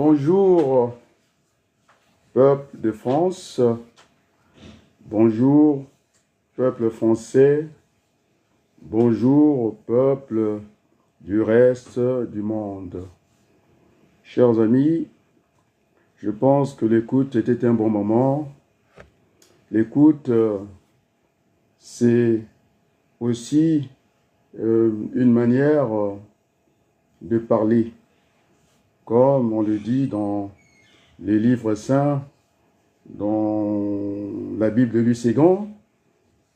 Bonjour, peuple de France. Bonjour, peuple français. Bonjour, peuple du reste du monde. Chers amis, je pense que l'écoute était un bon moment. L'écoute, c'est aussi une manière de parler. Comme on le dit dans les livres saints, dans la Bible de Luségan,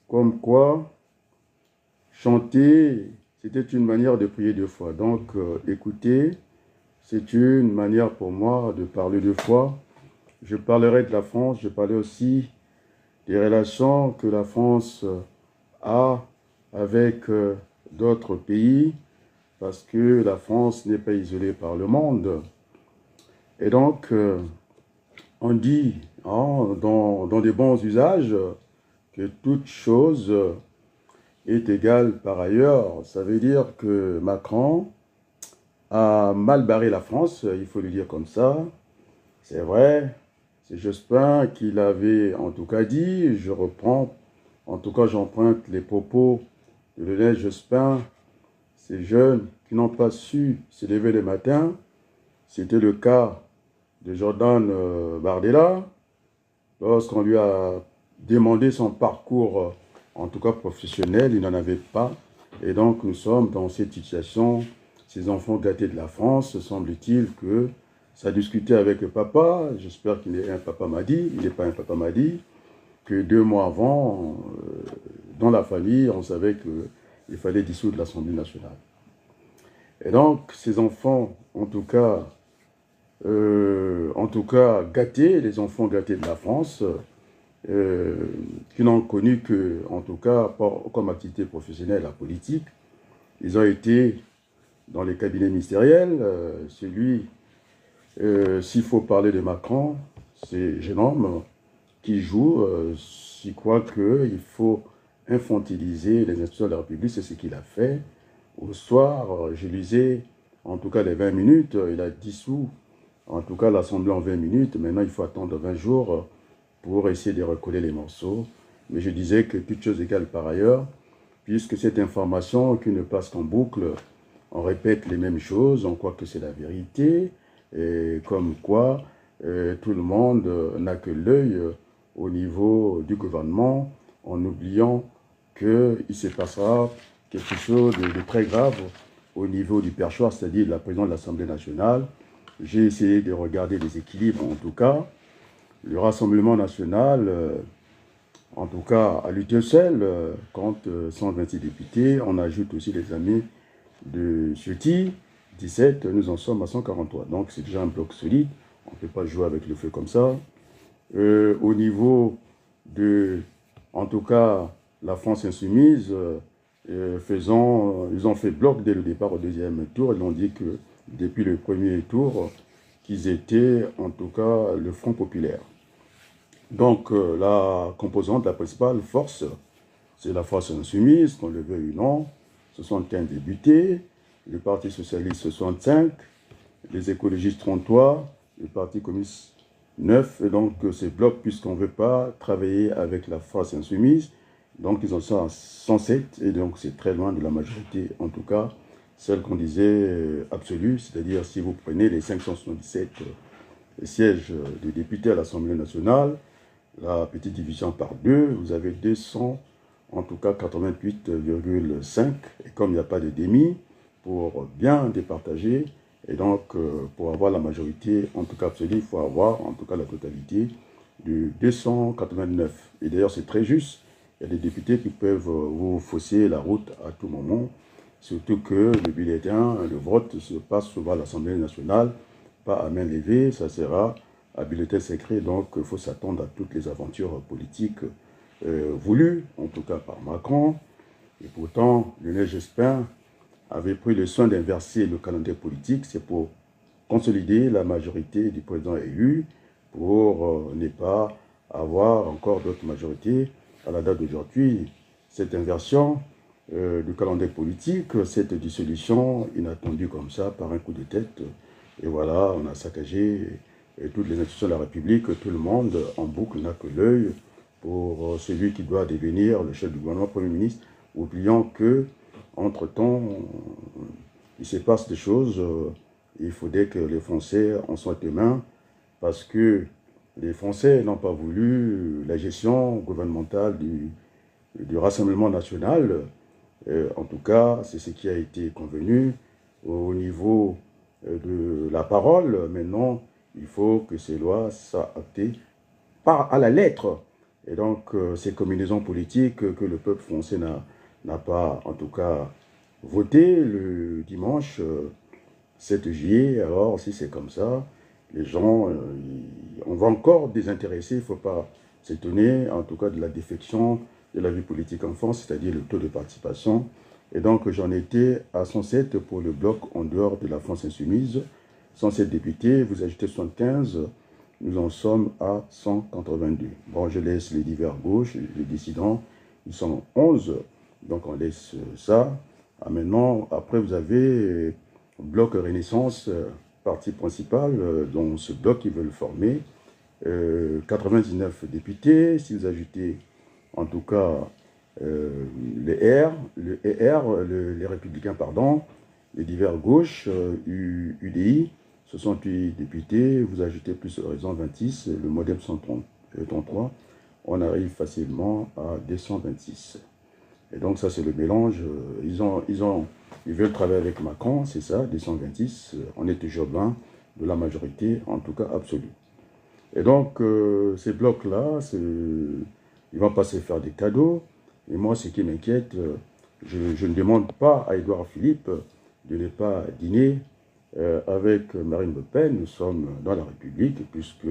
comme quoi chanter, c'était une manière de prier deux fois. Donc, écouter, c'est une manière pour moi de parler deux fois. Je parlerai de la France, je parlerai aussi des relations que la France a avec d'autres pays, parce que la France n'est pas isolée par le monde. Et donc, on dit dans des bons usages que toute chose est égale par ailleurs. Ça veut dire que Macron a mal barré la France, il faut le dire comme ça. C'est vrai, c'est Jospin qui l'avait en tout cas dit. Je reprends, en tout cas j'emprunte les propos de Lionel Jospin. Ces jeunes qui n'ont pas su se lever le matin, c'était le cas de Jordan Bardella, lorsqu'on lui a demandé son parcours, en tout cas professionnel, il n'en avait pas. Et donc nous sommes dans cette situation, ces enfants gâtés de la France, semble-t-il que ça discutait avec le papa, j'espère qu'il est un papa Madi, il n'est pas un papa Madi, que 2 mois avant, dans la famille, on savait qu'il fallait dissoudre l'Assemblée nationale. Et donc, ces enfants, en tout cas gâtés, les enfants gâtés de la France, qui n'ont connu que, en tout cas, comme activité professionnelle, la politique, ils ont été dans les cabinets ministériels. S'il faut parler de Macron, c'est un jeune homme qui joue, s'il croit qu'il faut infantiliser les institutions de la République, c'est ce qu'il a fait. Au soir, je lisais, en tout cas les 20 minutes, il a dissous, en tout cas l'Assemblée en 20 minutes. Maintenant, il faut attendre 20 jours pour essayer de recoller les morceaux. Mais je disais que toute chose égale par ailleurs, puisque cette information qui ne passe qu'en boucle, on répète les mêmes choses, on croit que c'est la vérité, et comme quoi tout le monde n'a que l'œil au niveau du gouvernement, en oubliant qu'il se passera quelque chose de très grave au niveau du perchoir, c'est-à-dire la présidence de l'Assemblée nationale. J'ai essayé de regarder les équilibres, en tout cas. Le Rassemblement national, en tout cas, à lui seul, compte 126 députés. On ajoute aussi les amis de Ciotti, 17, nous en sommes à 143. Donc c'est déjà un bloc solide. On ne peut pas jouer avec le feu comme ça. Au niveau de, en tout cas, la France insoumise, ils ont fait bloc dès le départ au deuxième tour. Ils ont dit que depuis le premier tour, qu'ils étaient en tout cas le Front populaire. Donc la composante, la principale force, c'est la France insoumise, qu'on le veuille ou non, 75 députés, le Parti socialiste 65, les écologistes 33, le Parti communiste 9, et donc ces blocs, puisqu'on ne veut pas travailler avec la France insoumise, donc ils en sont à 107, et donc c'est très loin de la majorité, en tout cas, celle qu'on disait absolue, c'est-à-dire si vous prenez les 577 sièges de députés à l'Assemblée nationale, la petite division par 2, vous avez 200, en tout cas 88,5, et comme il n'y a pas de demi, pour bien départager, et donc pour avoir la majorité, en tout cas absolue, il faut avoir en tout cas la totalité de 289. Et d'ailleurs c'est très juste, il y a des députés qui peuvent vous fausser la route à tout moment, surtout que le bulletin, le vote se passe souvent à l'Assemblée nationale, pas à main levée, ça sera à bulletin secret, donc il faut s'attendre à toutes les aventures politiques voulues, en tout cas par Macron. Et pourtant, Lionel Jospin avait pris le soin d'inverser le calendrier politique, c'est pour consolider la majorité du président élu, pour ne pas avoir encore d'autres majorités à la date d'aujourd'hui. Cette inversion du calendrier politique, cette dissolution inattendue comme ça, par un coup de tête, Et voilà, on a saccagé toutes les institutions de la République, tout le monde en boucle n'a que l'œil pour celui qui doit devenir le chef du gouvernement, Premier ministre, oubliant que, entre-temps, il se passe des choses. Il faudrait que les Français en soient témoins, parce que les Français n'ont pas voulu la gestion gouvernementale du Rassemblement national. En tout cas, c'est ce qui a été convenu au niveau de la parole. Maintenant, il faut que ces lois soient actées à la lettre. Et donc, ces combinaisons politiques que le peuple français n'a pas, en tout cas, voté le dimanche 7 juillet. Alors, si c'est comme ça, les gens, on va encore désintéresser. Il ne faut pas s'étonner, en tout cas, de la défection de la vie politique en France, c'est-à-dire le taux de participation. Et donc, j'en étais à 107 pour le bloc en dehors de la France insoumise. 107 députés, vous ajoutez 75, nous en sommes à 182. Bon, je laisse les divers gauches, les dissidents, ils sont 11, donc on laisse ça. Maintenant, après, vous avez bloc Renaissance, parti principal, dont ce bloc, ils veulent former. 99 députés, si vous ajoutez en tout cas les Républicains, pardon, les divers gauches, UDI, 68 députés, vous ajoutez plus Horizon 26, le modem 133, on arrive facilement à 226. Et donc ça c'est le mélange, ils veulent travailler avec Macron, c'est ça, 226, on est toujours loin de la majorité, en tout cas absolue. Et donc ces blocs-là, ils ne vont pas se faire des cadeaux. Et moi, ce qui m'inquiète, je ne demande pas à Édouard Philippe de ne pas dîner avec Marine Le Pen. Nous sommes dans la République, puisque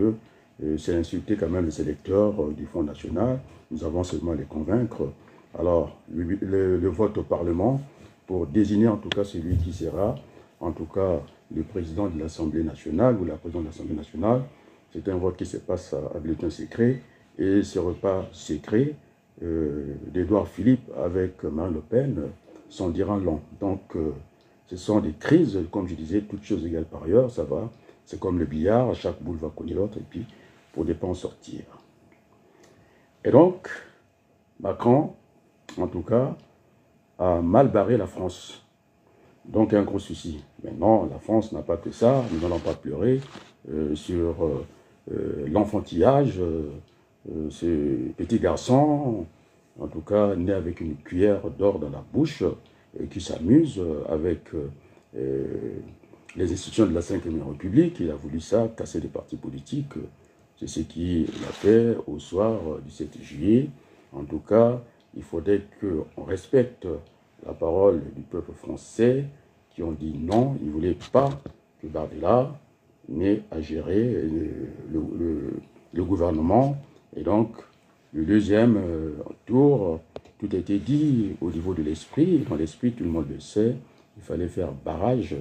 c'est insulter quand même les électeurs du Front National. Nous avons seulement à les convaincre. Alors, le vote au Parlement pour désigner en tout cas celui qui sera, en tout cas, le président de l'Assemblée nationale ou la présidente de l'Assemblée nationale, c'est un vote qui se passe à bulletin secret. Et ce repas secret d'Édouard Philippe avec Marine Le Pen s'en dira long. Donc, ce sont des crises, comme je disais, toutes choses égales par ailleurs, ça va. C'est comme le billard, chaque boule va cogner l'autre, et puis, pour ne pas en sortir. Et donc, Macron, en tout cas, a mal barré la France. Donc, un gros souci. Maintenant, la France n'a pas que ça, nous n'allons pas pleurer sur l'enfantillage, ce petit garçon, en tout cas né avec une cuillère d'or dans la bouche, qui s'amuse avec les institutions de la Ve République. Il a voulu ça, casser les partis politiques. C'est ce qu'il a fait au soir du 7 juillet. En tout cas, il faudrait qu'on respecte la parole du peuple français qui ont dit non. Ils ne voulaient pas que Bardella n'ait à gérer le gouvernement. Et donc, le deuxième tour, tout a été dit au niveau de l'esprit. Dans l'esprit, tout le monde le sait, il fallait faire barrage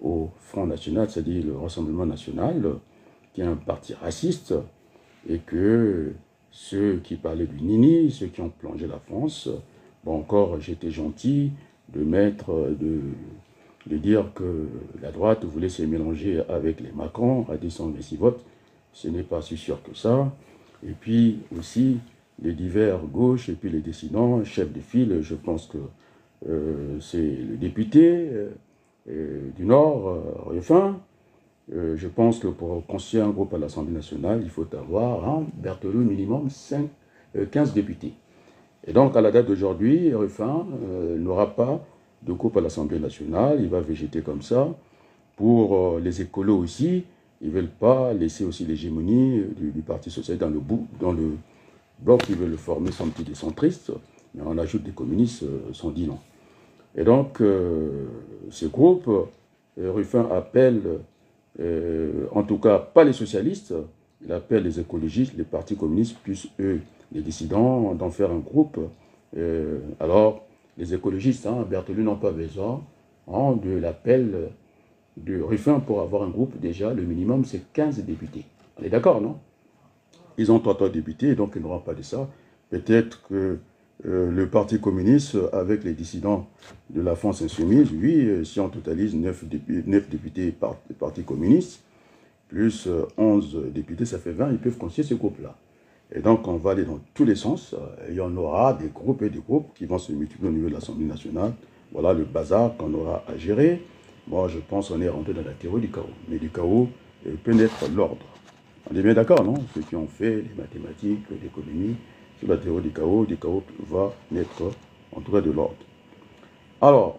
au Front National, c'est-à-dire le Rassemblement National, qui est un parti raciste, et que ceux qui parlaient du Nini, ceux qui ont plongé la France, bon, encore, j'étais gentil de dire que la droite voulait se mélanger avec les Macron à 226 votes. Ce n'est pas si sûr que ça. Et puis aussi, les divers gauches et puis les dissidents, chefs de file, je pense que c'est le député du Nord, Ruffin. Je pense que pour construire un groupe à l'Assemblée nationale, il faut avoir, Berthelot, minimum 15 députés. Et donc, à la date d'aujourd'hui, Ruffin n'aura pas de groupe à l'Assemblée nationale, il va végéter comme ça. Pour les écolos aussi, ils ne veulent pas laisser aussi l'hégémonie du Parti socialiste dans le bloc, ils veulent former son petit des centristes, mais on ajoute des communistes, sont dit non. Et donc, ce groupe, Ruffin appelle, en tout cas pas les socialistes, il appelle les écologistes, les partis communistes, plus eux, les dissidents, d'en faire un groupe. Alors, les écologistes, Berthelot n'ont pas besoin de l'appel de Ruffin pour avoir un groupe. Déjà, le minimum, c'est 15 députés. On est d'accord, non? Ils ont 3 députés, donc ils n'auront pas de ça. Peut-être que le Parti communiste, avec les dissidents de la France insoumise, oui, si on totalise 9 députés Parti communiste, plus 11 députés, ça fait 20, ils peuvent constituer ce groupe-là. Et donc, on va aller dans tous les sens. Il y en aura des groupes et des groupes qui vont se multiplier au niveau de l'Assemblée nationale. Voilà le bazar qu'on aura à gérer. Moi, je pense qu'on est rentré dans la théorie du chaos. Mais du chaos peut naître l'ordre. On est bien d'accord, non? Ceux qui ont fait les mathématiques, l'économie, sur la théorie du chaos va naître, en tout cas, de l'ordre. Alors,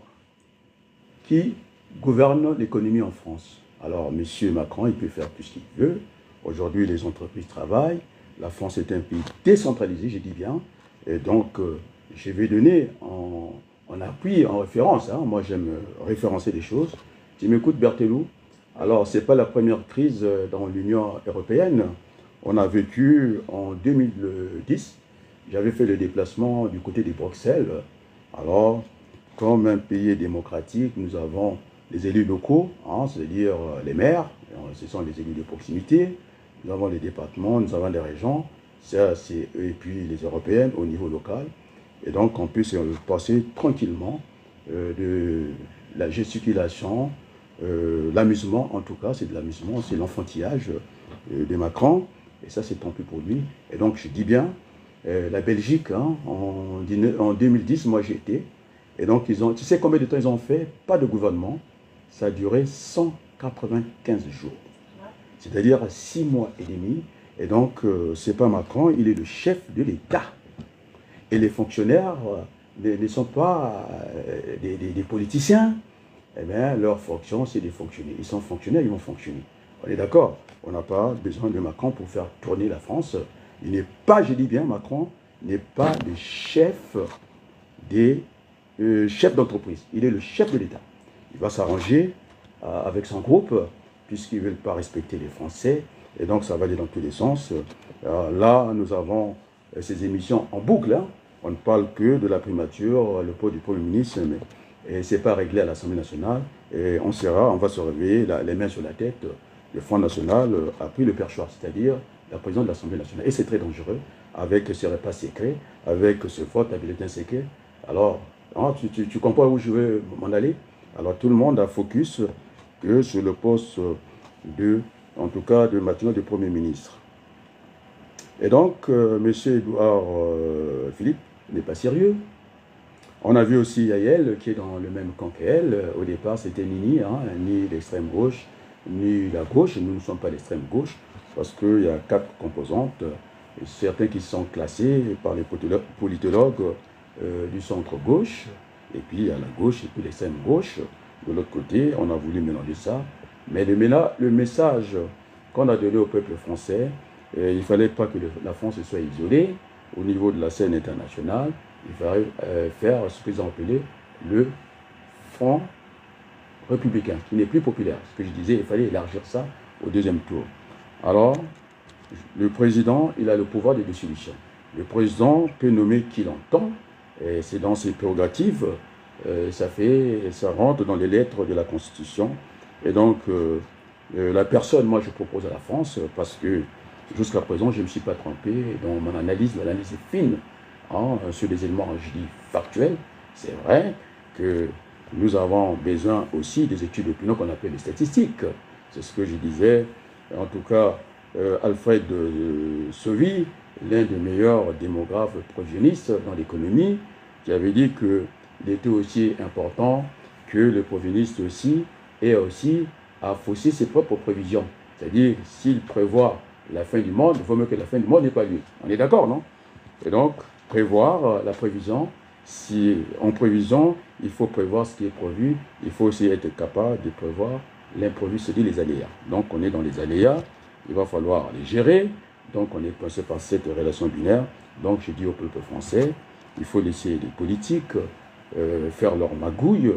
qui gouverne l'économie en France? Alors, M. Macron, il peut faire tout ce qu'il veut. Aujourd'hui, les entreprises travaillent. La France est un pays décentralisé, je dis bien. Et donc, je vais donner en appui, en référence. Hein. Moi, j'aime référencer les choses. Tu m'écoutes, Berthelou? Alors, ce n'est pas la première crise dans l'Union européenne. On a vécu en 2010. J'avais fait le déplacement du côté de Bruxelles. Alors, comme un pays démocratique, nous avons les élus locaux, hein, c'est-à-dire les maires, ce sont les élus de proximité. Nous avons les départements, nous avons les régions, et puis les européennes au niveau local. Et donc, on peut se passer tranquillement de la gesticulation, l'amusement, en tout cas, c'est de l'amusement, c'est l'enfantillage de Macron. Et ça, c'est tant pis pour lui. Et donc, je dis bien, la Belgique, hein, en 2010, moi j'y étais. Et donc, tu sais combien de temps ils ont fait? Pas de gouvernement. Ça a duré 195 jours. C'est-à-dire 6 mois et demi. Et donc, c'est pas Macron, il est le chef de l'État. Et les fonctionnaires ne sont pas des politiciens. Eh bien, leur fonction, c'est de fonctionner. Ils sont fonctionnaires, ils vont fonctionner. On est d'accord? On n'a pas besoin de Macron pour faire tourner la France. Il n'est pas, je dis bien, Macron n'est pas le chef des chefs d'entreprise. Il est le chef de l'État. Il va s'arranger avec son groupe, puisqu'ils ne veulent pas respecter les Français. Et donc, ça va aller dans tous les sens. Là, nous avons ces émissions en boucle. Hein. On ne parle que de la primature, le poste du Premier ministre, mais ce n'est pas réglé à l'Assemblée nationale. Et on va se réveiller les mains sur la tête. Le Front National a pris le perchoir, c'est-à-dire la présidente de l'Assemblée nationale. Et c'est très dangereux, avec ce repas secret, avec ce vote à bulletin secret. Alors, hein, tu comprends où je veux m'en aller? Alors, tout le monde a focus que sur le poste en tout cas, de maintenant de Premier ministre. Et donc, M. Édouard Philippe n'est pas sérieux. On a vu aussi Yael, qui est dans le même camp qu'elle. Au départ, c'était Nini, hein, ni l'extrême gauche, ni la gauche. Nous ne sommes pas l'extrême gauche, parce qu'il y a 4 composantes. Et certains qui sont classés par les politologues du centre gauche. Et puis, il y a la gauche et puis l'extrême gauche. De l'autre côté, on a voulu mélanger ça. Mais le message qu'on a donné au peuple français, il ne fallait pas que la France soit isolée au niveau de la scène internationale. Il fallait faire ce qu'ils ont appelé le Front républicain, qui n'est plus populaire. Ce que je disais, il fallait élargir ça au deuxième tour. Alors, le président, il a le pouvoir de dissolution. Le président peut nommer qui l'entend, et c'est dans ses prérogatives, ça rentre dans les lettres de la Constitution. Et donc, la personne, moi, je propose à la France, parce que jusqu'à présent, je ne me suis pas trompé dans mon analyse. L'analyse est fine, hein, sur des éléments, je dis, factuels. C'est vrai que nous avons besoin aussi des études d'opinion qu'on appelle les statistiques. C'est ce que je disais. En tout cas, Alfred Sauvy, l'un des meilleurs démographes provisionnistes dans l'économie, qui avait dit qu'il était aussi important que le provisioniste aussi ait aussi à fausser ses propres prévisions. C'est-à-dire, s'il prévoit la fin du monde, il vaut mieux que la fin du monde n'ait pas lieu. On est d'accord, non? Et donc, prévoir la prévision, si en prévision, il faut prévoir ce qui est prévu, il faut aussi être capable de prévoir l'imprévu, c'est-à-dire les aléas. Donc, on est dans les aléas, il va falloir les gérer. Donc, on est passé par cette relation binaire. Donc, je dis au peuple français, il faut laisser les politiques faire leur magouille,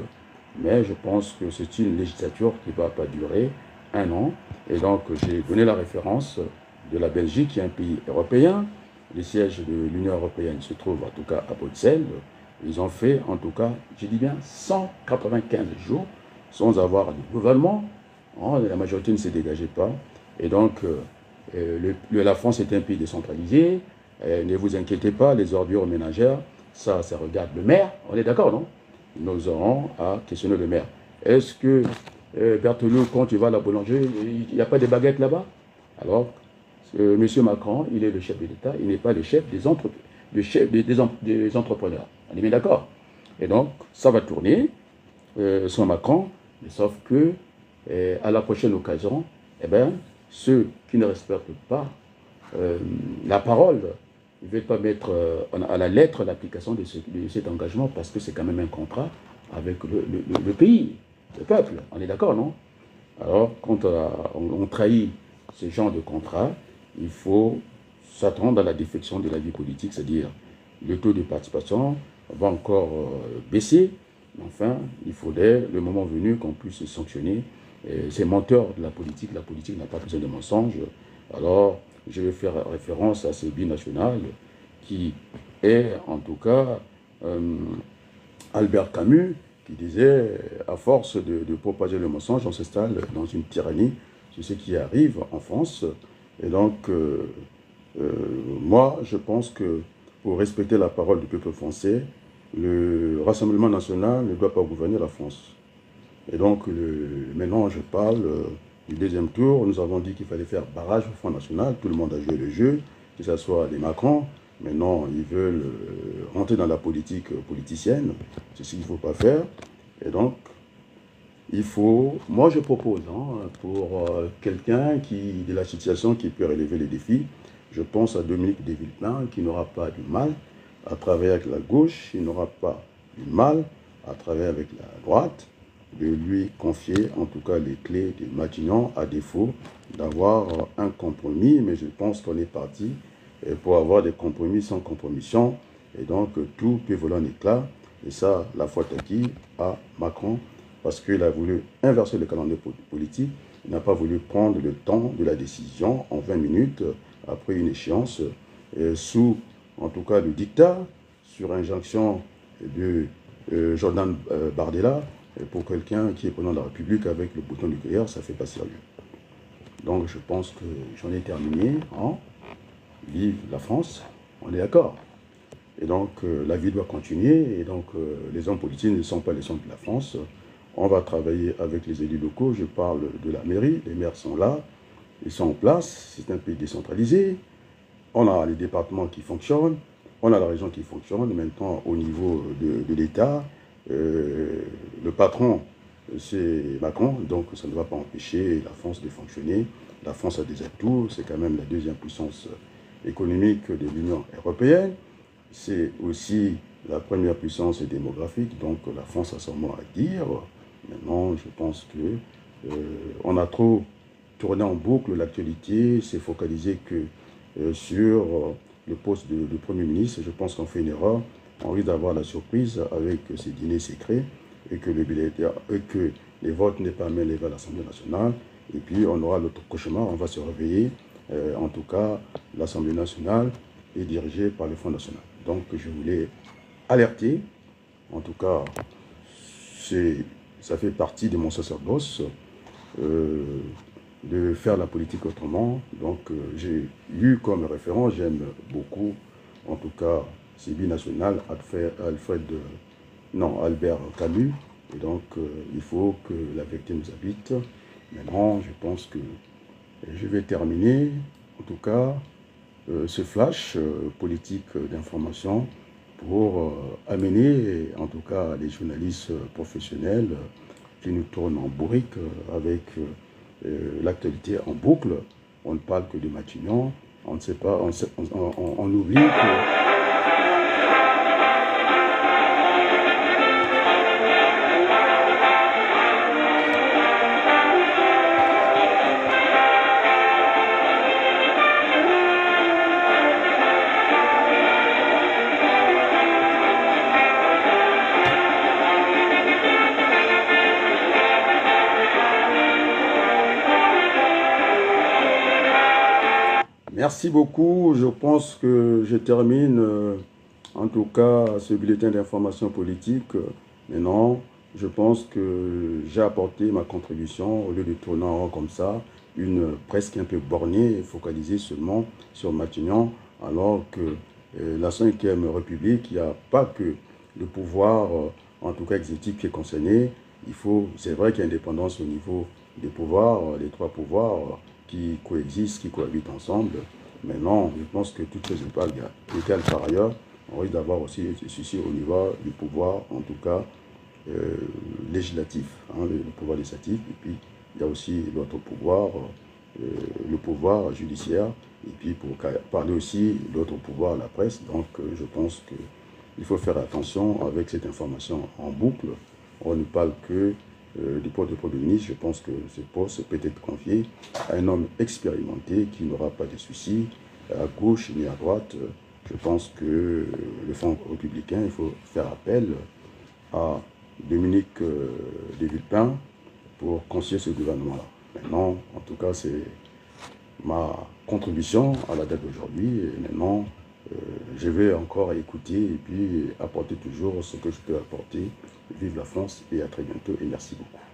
mais je pense que c'est une législature qui ne va pas durer 1 an. Et donc, j'ai donné la référence de la Belgique, qui est un pays européen. Le siège de l'Union européenne se trouve en tout cas à Bruxelles. Ils ont fait, en tout cas, je dis bien, 195 jours sans avoir de gouvernement. La majorité ne s'est dégagée pas. Et donc, la France est un pays décentralisé. Ne vous inquiétez pas, les ordures ménagères, ça regarde le maire, on est d'accord, non? Nous aurons à questionner le maire. Est-ce que Berthelot, quand tu vas à la boulangerie, il n'y a pas de baguettes là-bas? Alors, M. Macron, il est le chef de l'État, il n'est pas le chef des entrepreneurs. On est bien d'accord? Et donc, ça va tourner sans Macron, mais sauf que, à la prochaine occasion, eh ben, ceux qui ne respectent pas la parole, ils ne veulent pas mettre à la lettre l'application de cet engagement parce que c'est quand même un contrat avec le pays, le peuple. On est d'accord, non? Alors, quand on trahit ce genre de contrat, il faut s'attendre à la défection de la vie politique, c'est-à-dire le taux de participation va encore baisser. Enfin, il faudrait, le moment venu, qu'on puisse sanctionner ces menteurs de la politique. La politique n'a pas besoin de mensonges. Alors, je vais faire référence à ce binational qui est, en tout cas, Albert Camus, qui disait, à force de propager le mensonge, on s'installe dans une tyrannie. C'est ce qui arrive en France. Et donc, moi, je pense que pour respecter la parole du peuple français, le Rassemblement national ne doit pas gouverner la France. Et donc, maintenant, je parle du deuxième tour. Nous avons dit qu'il fallait faire barrage au Front National. Tout le monde a joué le jeu, que ce soit des Macron. Maintenant, ils veulent rentrer dans la politique politicienne. C'est ce qu'il ne faut pas faire. Et donc, il faut... Moi, je propose, pour quelqu'un de la situation qui peut relever les défis, je pense à Dominique de Villepin, qui n'aura pas du mal à travailler avec la gauche, il n'aura pas du mal à travailler avec la droite, de lui confier en tout cas les clés de Matignon, à défaut d'avoir un compromis, mais je pense qu'on est parti pour avoir des compromis sans compromission, et donc tout peut voler en éclats, et ça, la faute à qui? À Macron, parce qu'il a voulu inverser le calendrier politique, il n'a pas voulu prendre le temps de la décision en 20 minutes, après une échéance, sous en tout cas le dictat, sur injonction de Jordan Bardella, pour quelqu'un qui est président de la République avec le bouton nucléaire, ça ne fait pas sérieux. Donc je pense que j'en ai terminé. Vive la France, on est d'accord. Et donc la vie doit continuer, et donc les hommes politiques ne sont pas les hommes de la France. On va travailler avec les élus locaux, je parle de la mairie, les maires sont là, ils sont en place, c'est un pays décentralisé. On a les départements qui fonctionnent, on a la région qui fonctionne. Maintenant, au niveau de l'État, le patron, c'est Macron, donc ça ne va pas empêcher la France de fonctionner. La France a des atouts, c'est quand même la deuxième puissance économique de l'Union européenne. C'est aussi la première puissance démographique, donc la France a son mot à dire. Maintenant, je pense que on a trop tourné en boucle l'actualité, s'est focalisé que sur le poste de Premier ministre. Je pense qu'on fait une erreur. On risque d'avoir la surprise avec ces dîners secrets et que les votes n'est pas mêlés vers l'Assemblée nationale. Et puis on aura l'autre cauchemar, on va se réveiller. En tout cas, l'Assemblée nationale est dirigée par le Front national. Donc je voulais alerter. En tout cas, ça fait partie de mon sacerdoce. De faire la politique autrement. Donc j'ai eu comme référent, j'aime beaucoup, en tout cas, c'est binational, Albert Camus. Et donc il faut que la vérité nous habite. Maintenant, je pense que je vais terminer, en tout cas, ce flash politique d'information pour amener, en tout cas, les journalistes professionnels qui nous tournent en bourrique avec l'actualité en boucle. On ne parle que de Matignon, on ne sait pas, on oublie que... Merci beaucoup. Je pense que je termine, en tout cas, ce bulletin d'information politique. Maintenant, je pense que j'ai apporté ma contribution au lieu de tourner en rond comme ça, une presque un peu bornée et focalisée seulement sur Matignon, alors que la Cinquième République, il n'y a pas que le pouvoir, en tout cas exécutif, qui est concerné. C'est vrai qu'il y a indépendance au niveau des pouvoirs, les trois pouvoirs qui coexistent, qui cohabitent ensemble. Mais non, je pense que toutes choses égales par ailleurs, on risque d'avoir aussi des soucis au niveau du pouvoir, en tout cas législatif, hein, le pouvoir législatif. Et puis, il y a aussi l'autre pouvoir, le pouvoir judiciaire. Et puis, pour parler aussi d'autres pouvoirs, la presse. Donc, je pense qu'il faut faire attention avec cette information en boucle. On ne parle que du poste de Premier ministre. Je pense que ce poste peut être confié à un homme expérimenté qui n'aura pas de soucis à gauche ni à droite. Je pense que le Front républicain, il faut faire appel à Dominique de Villepin pour conseiller ce gouvernement-là. Maintenant, en tout cas, c'est ma contribution à la date d'aujourd'hui. Et maintenant, je vais encore écouter et puis apporter toujours ce que je peux apporter. Vive la France et à très bientôt et merci beaucoup.